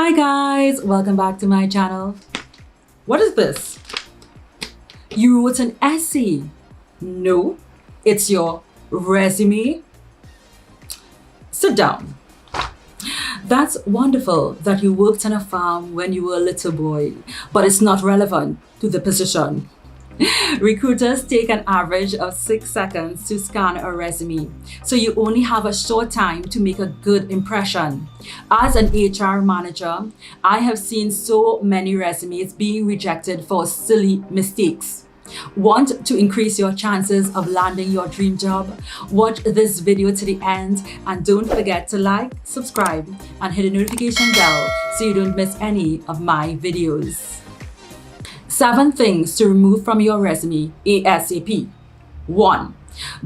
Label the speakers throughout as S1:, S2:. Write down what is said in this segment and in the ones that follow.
S1: Hi guys, welcome back to my channel. What is this? You wrote an essay? No, it's your resume. Sit down. That's wonderful that you worked on a farm when you were a little boy, but it's not relevant to the position. Recruiters take an average of 6 seconds to scan a resume, so you only have a short time to make a good impression. As an HR manager, I have seen so many resumes being rejected for silly mistakes. Want to increase your chances of landing your dream job? Watch this video to the end and don't forget to like, subscribe, and hit the notification bell so you don't miss any of my videos. 7 things to remove from your resume ASAP. 1.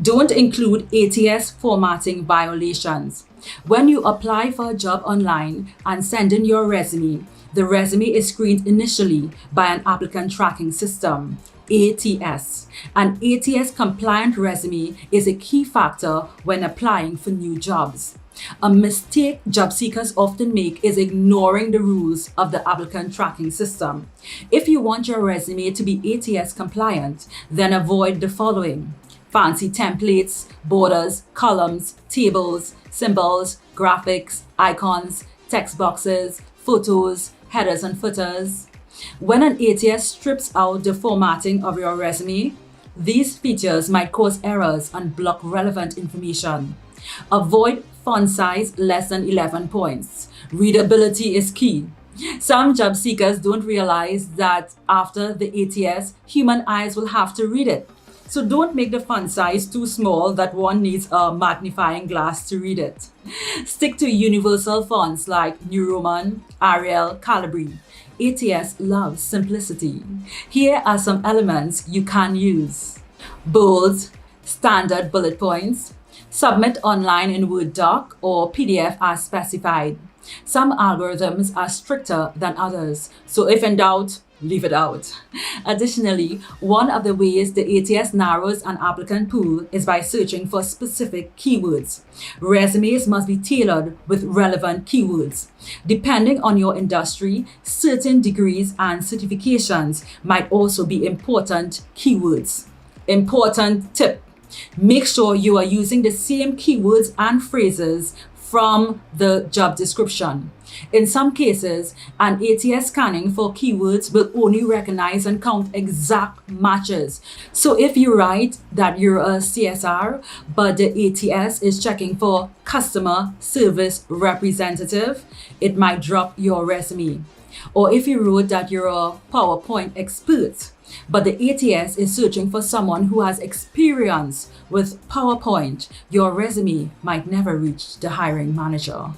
S1: Don't include ATS formatting violations. When you apply for a job online and send in your resume, the resume is screened initially by an applicant tracking system, ATS. An ATS compliant resume is a key factor when applying for new jobs. A mistake job seekers often make is ignoring the rules of the applicant tracking system. If you want your resume to be ATS compliant, then avoid the following: fancy templates, borders, columns, tables, symbols, graphics, icons, text boxes, photos, headers and footers. When an ATS strips out the formatting of your resume, these features might cause errors and block relevant information. Avoid font size less than 11 points. Readability is key. Some job seekers don't realize that after the ATS, human eyes will have to read it. So don't make the font size too small that one needs a magnifying glass to read it. Stick to universal fonts like New Roman, Arial, Calibri. ATS loves simplicity. Here are some elements you can use: bold, standard bullet points. Submit online in Word doc or PDF as specified. Some algorithms are stricter than others, so if in doubt, leave it out. Additionally, one of the ways the ATS narrows an applicant pool is by searching for specific keywords. Resumes must be tailored with relevant keywords. Depending on your industry, certain degrees and certifications might also be important keywords. Important tip: make sure you are using the same keywords and phrases from the job description. In some cases, an ATS scanning for keywords will only recognize and count exact matches. So if you write that you're a CSR, but the ATS is checking for customer service representative, it might drop your resume. Or if you wrote that you're a PowerPoint expert, but the ATS is searching for someone who has experience with PowerPoint, your resume might never reach the hiring manager.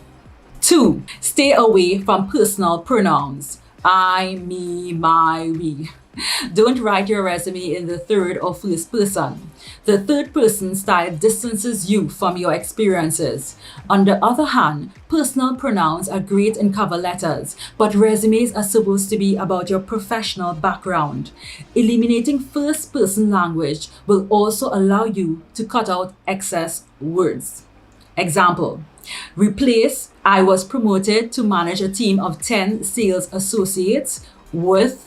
S1: 2. Stay away from personal pronouns. I, me, my, we. Don't write your resume in the third or first person. The third person style distances you from your experiences. On the other hand, personal pronouns are great in cover letters, but resumes are supposed to be about your professional background. Eliminating first person language will also allow you to cut out excess words. Example: replace "I was promoted to manage a team of 10 sales associates" with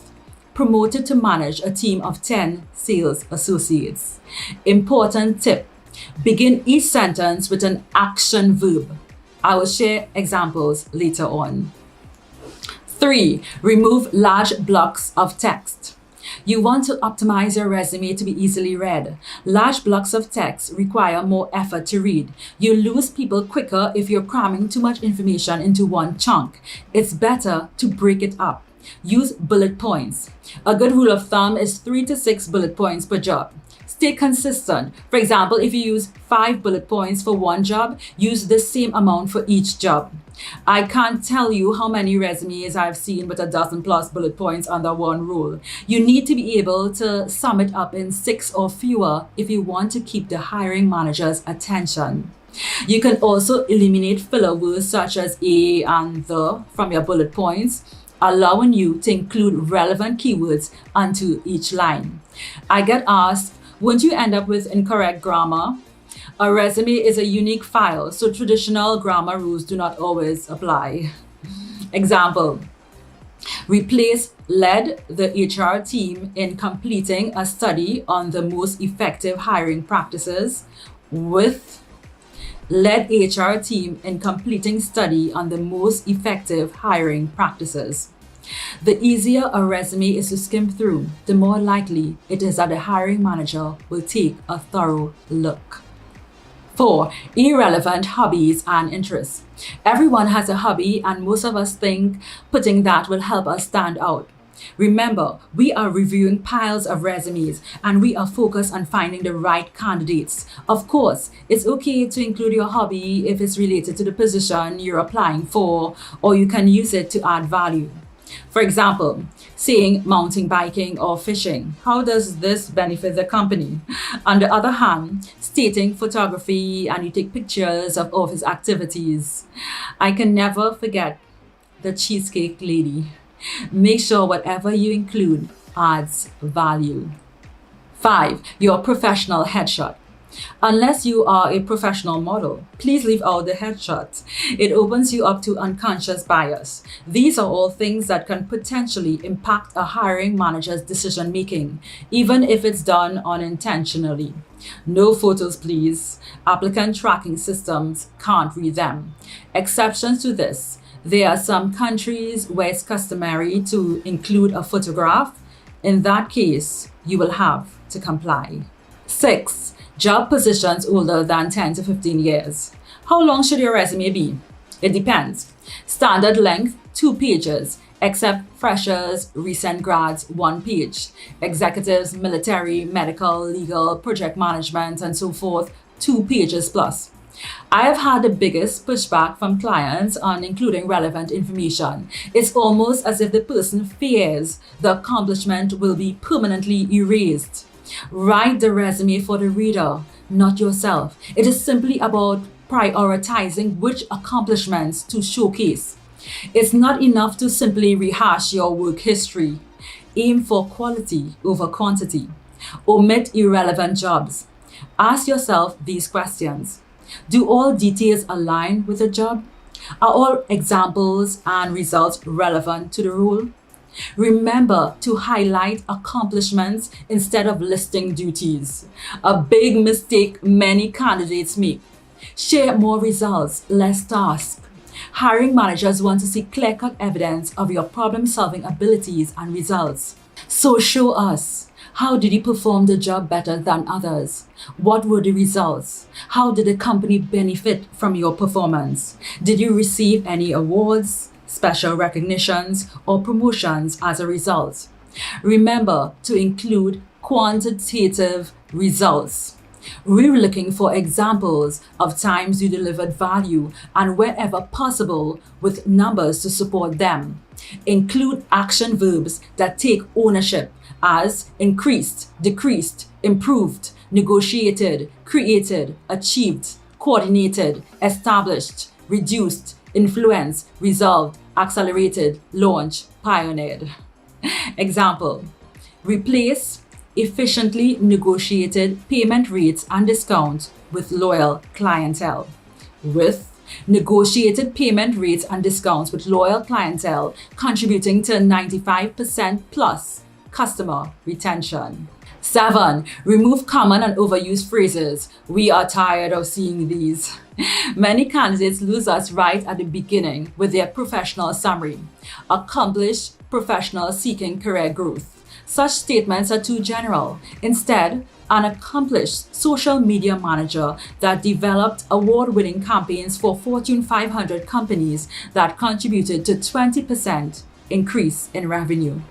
S1: "promoted to manage a team of 10 sales associates." Important tip: begin each sentence with an action verb. I will share examples later on. 3. Remove large blocks of text. You want to optimize your resume to be easily read. Large blocks of text require more effort to read. You lose people quicker if you're cramming too much information into one chunk. It's better to break it up. Use bullet points. A good rule of thumb is 3 to 6 bullet points per job. Stay consistent. For example, if you use 5 bullet points for one job, use the same amount for each job. I can't tell you how many resumes I've seen with a dozen plus bullet points under one rule. You need to be able to sum it up in 6 or fewer if you want to keep the hiring manager's attention. You can also eliminate filler words such as a and the from your bullet points, allowing you to include relevant keywords onto each line. I get asked, won't you end up with incorrect grammar? A resume is a unique file, so traditional grammar rules do not always apply. Example: replace led the HR team in completing a study on the most effective hiring practices with led HR team in completing study on the most effective hiring practices. The easier a resume is to skim through, the more likely it is that the hiring manager will take a thorough look. 4. Irrelevant hobbies and interests. Everyone has a hobby, and most of us think putting that will help us stand out. Remember, we are reviewing piles of resumes and we are focused on finding the right candidates. Of course, it's okay to include your hobby if it's related to the position you're applying for, or you can use it to add value. For example, saying mountain biking or fishing. How does this benefit the company? On the other hand, stating photography and you take pictures of office activities. I can never forget the cheesecake lady. Make sure whatever you include adds value. 5. Your professional headshot. Unless you are a professional model, please leave out the headshot. It opens you up to unconscious bias. These are all things that can potentially impact a hiring manager's decision making, even if it's done unintentionally. No photos, please. Applicant tracking systems can't read them. Exceptions to this: there are some countries where it's customary to include a photograph. In that case, you will have to comply. 6. Job positions older than 10 to 15 years. How long should your resume be? It depends. Standard length, 2 pages, except freshers, recent grads, 1 page. Executives, military, medical, legal, project management, and so forth, 2 pages plus. I have had the biggest pushback from clients on including relevant information. It's almost as if the person fears the accomplishment will be permanently erased. Write the resume for the reader, not yourself. It is simply about prioritizing which accomplishments to showcase. It's not enough to simply rehash your work history. Aim for quality over quantity. Omit irrelevant jobs. Ask yourself these questions. Do all details align with the job? Are all examples and results relevant to the role? Remember to highlight accomplishments instead of listing duties. A big mistake many candidates make. Share more results, less tasks. Hiring managers want to see clear-cut evidence of your problem-solving abilities and results. So show us. How did you perform the job better than others? What were the results? How did the company benefit from your performance? Did you receive any awards, special recognitions, or promotions as a result? Remember to include quantitative results. We're looking for examples of times you delivered value and wherever possible with numbers to support them. Include action verbs that take ownership as increased, decreased, improved, negotiated, created, achieved, coordinated, established, reduced, influenced, resolved, accelerated, launched, pioneered. Example: replace efficiently negotiated payment rates and discounts with loyal clientele. With negotiated payment rates and discounts with loyal clientele contributing to 95% plus customer retention. 7. Remove common and overused phrases. We are tired of seeing these. Many candidates lose us right at the beginning with their professional summary. Accomplished professional seeking career growth. Such statements are too general. Instead, an accomplished social media manager that developed award-winning campaigns for Fortune 500 companies that contributed to 20% increase in revenue.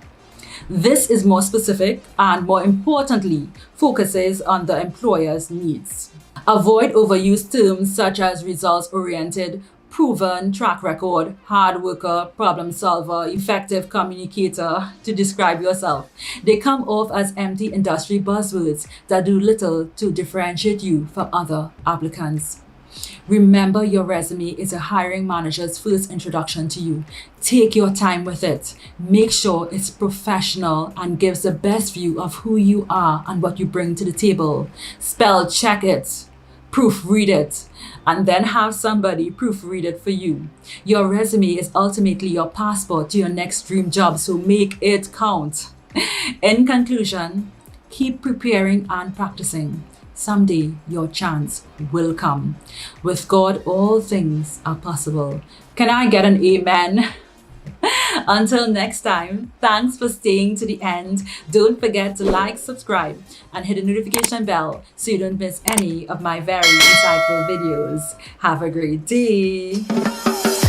S1: This is more specific and, more importantly, focuses on the employer's needs. Avoid overused terms such as results-oriented, proven track record, hard worker, problem solver, effective communicator to describe yourself. They come off as empty industry buzzwords that do little to differentiate you from other applicants. Remember, your resume is a hiring manager's first introduction to you. Take your time with it. Make sure it's professional and gives the best view of who you are and what you bring to the table. Spell check it. proofread it, and then have somebody proofread it for you. Your resume is ultimately your passport to your next dream job, so make it count. In conclusion, keep preparing and practicing. Someday your chance will come. With God, all things are possible. Can I get an amen? Until next time, thanks for staying to the end. Don't forget to like, subscribe, and hit the notification bell so you don't miss any of my very insightful videos. Have a great day.